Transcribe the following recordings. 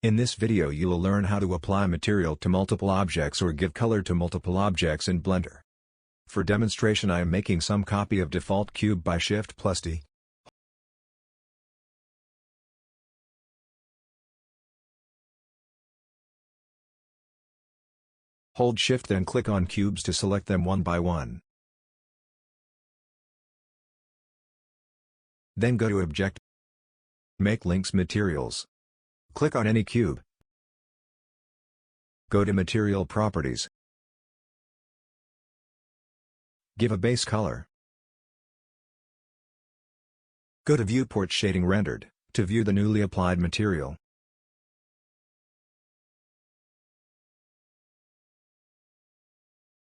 In this video you will learn how to apply material to multiple objects or give color to multiple objects in Blender. For demonstration I am making some copy of default cube by Shift+D. Hold Shift then click on cubes to select them one by one. Then go to Object, Make Links Materials. Click on any cube. Go to Material Properties. Give a base color. Go to Viewport Shading Rendered, to view the newly applied material.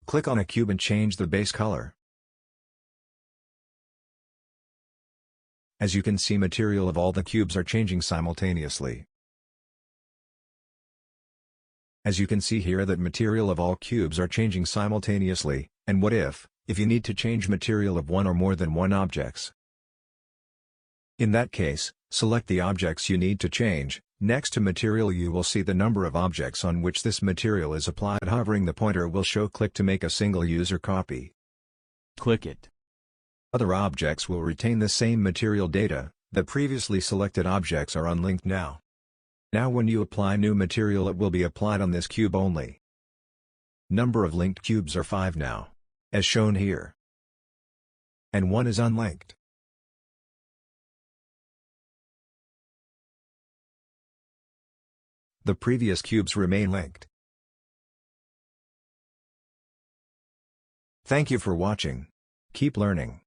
Click on a cube and change the base color. As you can see, material of all the cubes are changing simultaneously. As you can see here that material of all cubes are changing simultaneously, and what if you need to change material of one or more than one objects. In that case, select the objects you need to change. Next to material you will see the number of objects on which this material is applied. Hovering the pointer will show click to make a single user copy. Click it. Other objects will retain the same material data. The previously selected objects are unlinked now. Now when you apply new material it will be applied on this cube only. Number of linked cubes are 5 now, as shown here. And 1 is unlinked. The previous cubes remain linked. Thank you for watching. Keep learning.